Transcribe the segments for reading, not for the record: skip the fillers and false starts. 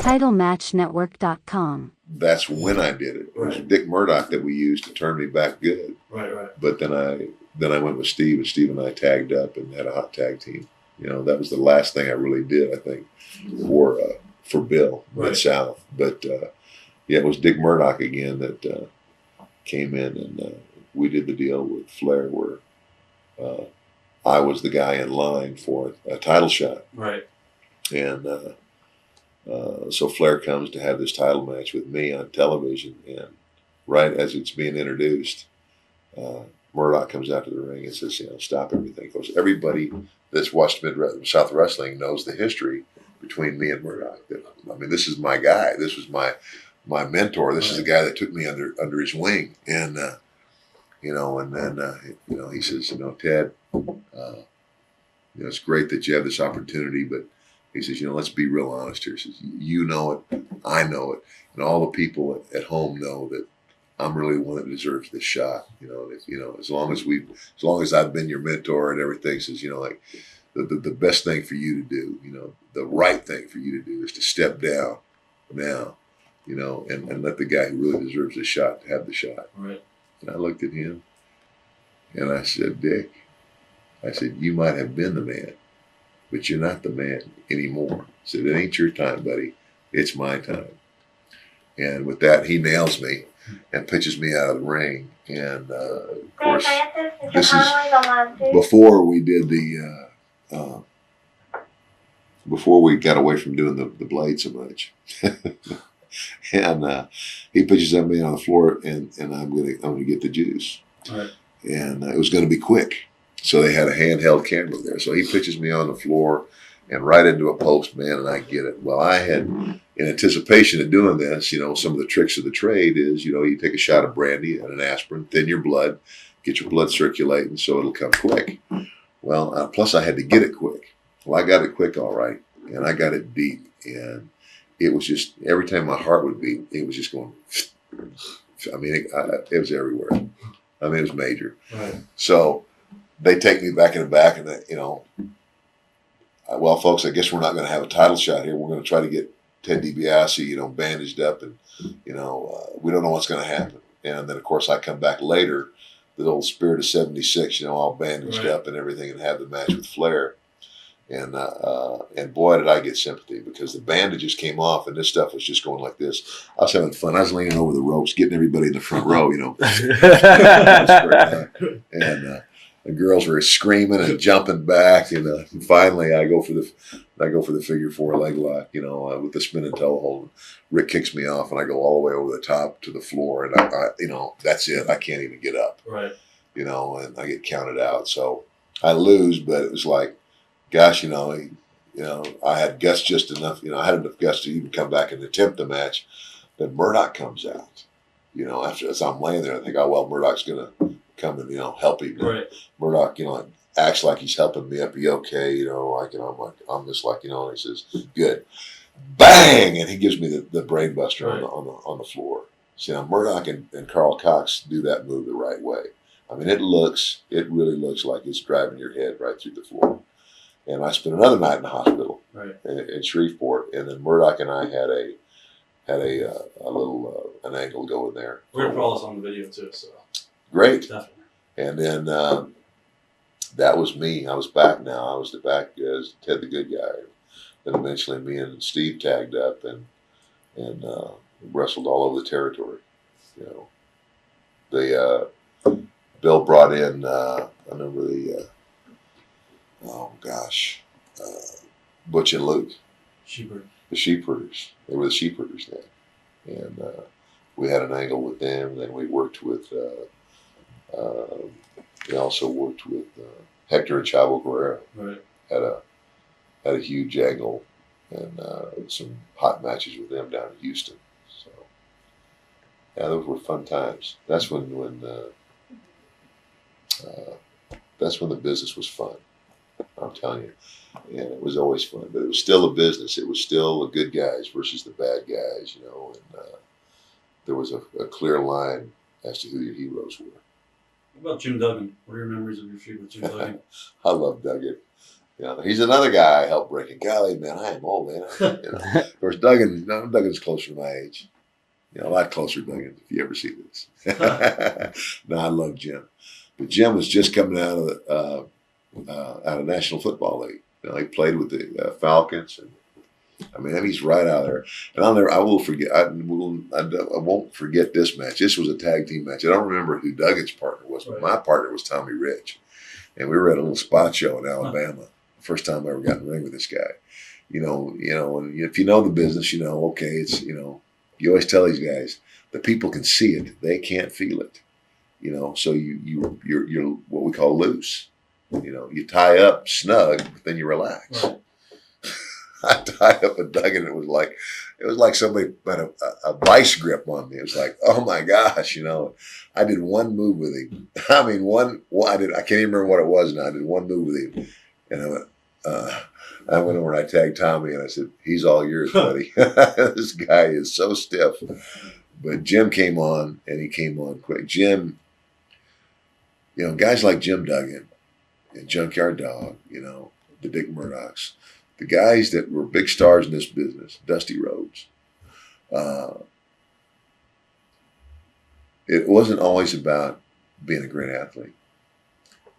TitleMatchNetwork.com. That's when I did it. It was Dick Murdoch that we used to turn me back good. Right. But then I went with Steve, and Steve and I tagged up and had a hot tag team. You know, that was the last thing I really did, I think, for Bill Mid-South. But yeah, it was Dick Murdoch again that came in, and we did the deal with Flair where I was the guy in line for a title shot. Right. And so Flair comes to have this title match with me on television, and right as it's being introduced, Murdoch comes out to the ring and says, you know, stop everything. Of course, everybody that's watched Mid-South Wrestling knows the history between me and Murdoch. I mean, this is my guy. This was my mentor. This is the guy that took me under his wing. And, you know, and then, you know, he says, you know, Ted, you know, it's great that you have this opportunity, but he says, you know, let's be real honest here. He says, you know it, I know it, and all the people at home know that I'm really the one that deserves this shot. You know, as long as I've been your mentor and everything, says, you know, like the best thing for you to do, you know, the right thing for you to do is to step down now, you know, and let the guy who really deserves the shot have the shot. Right. And I looked at him and I said, Dick, I said, you might have been the man, but you're not the man anymore. I said, it ain't your time, buddy. It's my time. And with that, he nails me and pitches me out of the ring. And of course, this is before we did before we got away from doing the blade so much. And he pitches at me on the floor, and I'm gonna get the juice. Right. And it was gonna be quick. So they had a handheld camera there. So he pitches me on the floor and right into a post, man, and I get it. Well, I had, in anticipation of doing this, you know, some of the tricks of the trade is, you know, you take a shot of brandy and an aspirin, thin your blood, get your blood circulating so it'll come quick. Well, plus I had to get it quick. Well, I got it quick, all right, and I got it deep. And it was just, every time my heart would beat, it was just going, I mean, it was everywhere. I mean, it was major. Right. So they take me back in the back, and you know, well, folks, I guess we're not going to have a title shot here. We're going to try to get Ted Dibiase, you know, bandaged up, and you know, we don't know what's going to happen. And then, of course, I come back later, the old Spirit of '76, you know, all bandaged up and everything, and have the match with Flair. And boy, did I get sympathy, because the bandages came off and this stuff was just going like this. I was having fun. I was leaning over the ropes, getting everybody in the front row, you know. And the girls were screaming and jumping back. And finally, I go for the figure four leg lock, you know, with the spinning toe hold. Rick kicks me off, and I go all the way over the top to the floor, and I you know, that's it. I can't even get up. Right. You know, and I get counted out. So I lose, but it was like, gosh, you know, I had guts just enough. You know, I had enough guts to even come back and attempt the match. Then Murdoch comes out. You know, as I'm laying there, I think, oh well, Murdoch's gonna come and, you know, help him. Right. Murdoch, you know, acts like he's helping me up. Are you okay? You know, like, you know, I'm just like, you know, and he says, good. Bang! And he gives me the brain buster on the floor. See, now Murdoch and Carl Cox do that move the right way. I mean, it really looks like it's driving your head right through the floor. And I spent another night in the hospital in Shreveport, and then Murdoch and I had a little an angle going there. We're gonna put all this on the video too, so great. Definitely. And then that was me. I was back now. I was back as Ted the Good Guy. Then eventually, me and Steve tagged up and wrestled all over the territory. You know, Bill brought in. I remember Butch and Luke. The sheep herders. They were the sheep herders then. And we had an angle with them. Then we worked with, we also worked with Hector and Chavo Guerrero. Right. Had a huge angle and some hot matches with them down in Houston. So, yeah, those were fun times. That's when the business was fun. I'm telling you. And it was always fun, but it was still a business. It was still the good guys versus the bad guys, you know, and there was a clear line as to who your heroes were. What about Jim Duggan? What are your memories of your feud with Jim Duggan? I love Duggan. You know, he's another guy I helped break. And golly, man, I am old, man. You know. Of course, Duggan's closer to my age. You know, a lot closer to Duggan, if you ever see this. No, I love Jim. But Jim was just coming out of National Football League. You know, he played with the Falcons, and I mean, he's right out there. And I won't forget this match. This was a tag team match. I don't remember who Duggan's partner was, but my partner was Tommy Rich, and we were at a little spot show in Alabama. First time I ever got in the ring with this guy. You know, and if you know the business, you know, okay, it's, you know, you always tell these guys, the people can see it, they can't feel it. You know, so you're what we call loose. You know, you tie up snug, but then you relax. Right. I tied up a Duggan. It was like somebody put a vice grip on me. It was like, oh my gosh, you know. I did one move with him. I mean, I can't even remember what it was now. I did one move with him, and I went over and I tagged Tommy and I said, he's all yours, buddy. This guy is so stiff. But Jim came on, and he came on quick. Jim, you know, guys like Jim Duggan and Junkyard Dog, you know, the Dick Murdochs, the guys that were big stars in this business, Dusty Rhodes. It wasn't always about being a great athlete.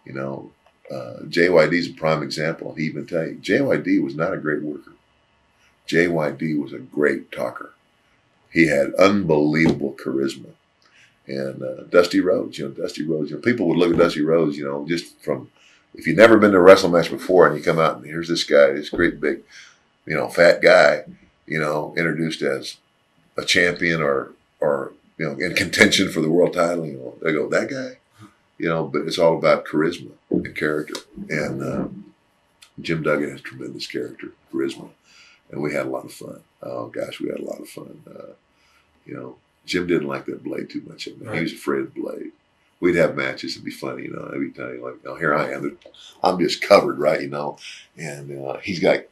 You know, JYD is a prime example. He even tell you, JYD was not a great worker. JYD was a great talker. He had unbelievable charisma. And Dusty Rhodes, you know, people would look at Dusty Rhodes, you know, just from, if you've never been to a wrestling match before and you come out and here's this guy, this great big, you know, fat guy, you know, introduced as a champion or you know, in contention for the world title, you know, they go, that guy, you know, but it's all about charisma and character. And Jim Duggan has tremendous character, charisma, and we had a lot of fun. Oh gosh, we had a lot of fun. You know, Jim didn't like that blade too much. I mean, he was afraid of the blade. We'd have matches. It'd be funny, you know. Every time, like, oh, here I am. I'm just covered, right, you know. And he's got.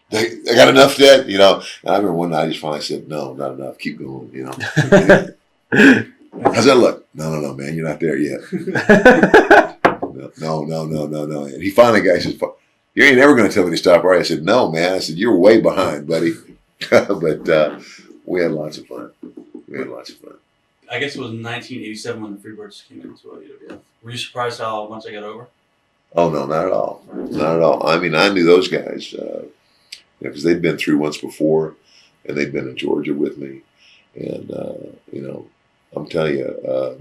They got enough of that, you know. And I remember one night I just finally said, no, not enough. Keep going, you know. How's that look? No, man, you're not there yet. No. And he finally got, he says, you ain't ever going to tell me to stop, right? I said, no, man. I said, you're way behind, buddy. But we had lots of fun. I guess it was 1987 when the Freebirds came into UWF. Were you surprised how much I got over? Oh, no, not at all. Not at all. I mean, I knew those guys, because they'd been through once before, and they'd been in Georgia with me. And, you know, I'm telling you,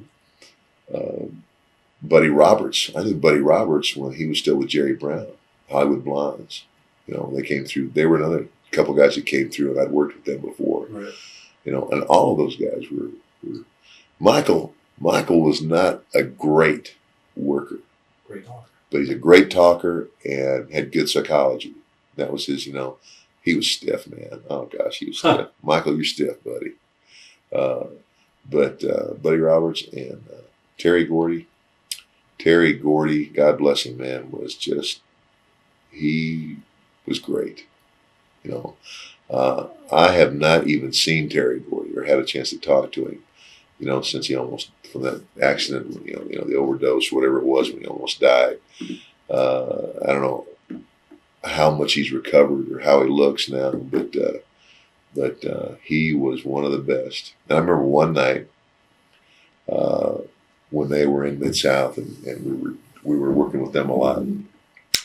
Buddy Roberts. I knew Buddy Roberts when he was still with Jerry Brown, Hollywood Blondes. You know, they came through. They were another couple guys that came through, and I'd worked with them before. Right. You know, and all of those guys were Michael was not a great worker. Great talker. But he's a great talker and had good psychology. That was his, you know, he was stiff, man. Oh, gosh, he was stiff. Michael, you're stiff, buddy. But Buddy Roberts and Terry Gordy, God bless him, man, he was great. You know, I have not even seen Terry Gordy or had a chance to talk to him, you know, since he almost, from that accident, you know, the overdose, whatever it was, when he almost died. I don't know how much he's recovered or how he looks now, but he was one of the best. And I remember one night when they were in Mid-South and we were working with them a lot.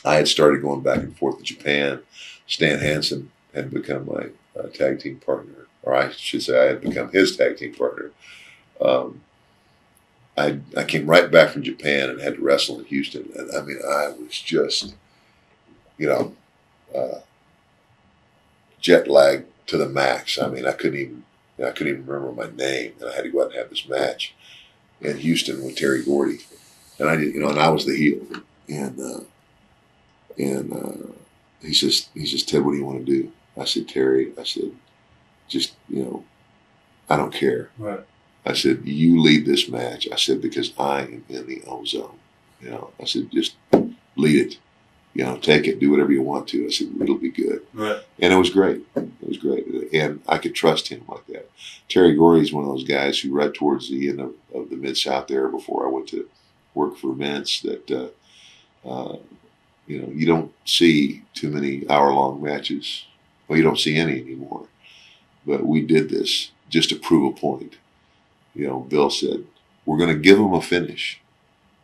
I had started going back and forth to Japan. Stan Hansen had become my tag team partner, or I should say I had become his tag team partner. I came right back from Japan and had to wrestle in Houston. And I mean, I was just, you know, jet lagged to the max. I mean, I couldn't even remember my name, and I had to go out and have this match in Houston with Terry Gordy. And I did, you know, and I was the heel. And he says, Ted, what do you want to do? I said, Terry, just, you know, I don't care. Right. I said, you lead this match. I said, because I am in the ozone. You know, I said, just lead it. You know, take it, do whatever you want to. I said, it'll be good. Right. And it was great. And I could trust him like that. Terry Gordy is one of those guys who right towards the end of the Mid-South there before I went to worked for Vince that, you don't see too many hour-long matches. Well, you don't see any anymore. But we did this just to prove a point. Bill said, we're going to give them a finish,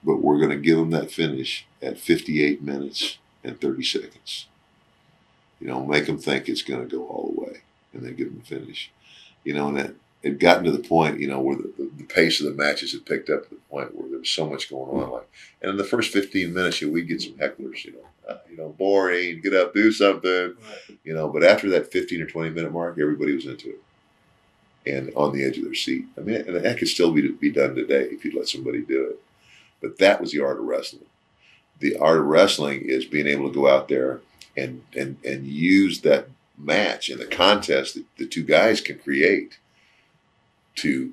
but we're going to give them that finish at 58 minutes and 30 seconds. Make them think it's going to go all the way, and then give them a finish. And that it gotten to the point, where the pace of the matches had picked up to the point where there was so much going on. And in the first 15 minutes, we'd get some hecklers, boring, get up, do something, Right. But after that 15 or 20 minute mark, everybody was into it and on the edge of their seat. I mean, and that could still be done today if you'd let somebody do it. But that was the art of wrestling. The art of wrestling is being able to go out there and use that match and the contest that the two guys can create to,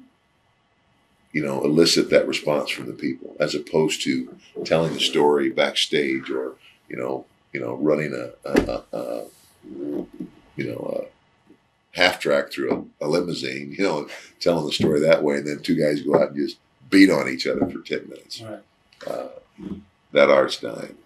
elicit that response from the people, as opposed to telling the story backstage or, running a half track through a limousine, and telling the story that way. And then two guys go out and just beat on each other for 10 minutes. Right. That art's dying.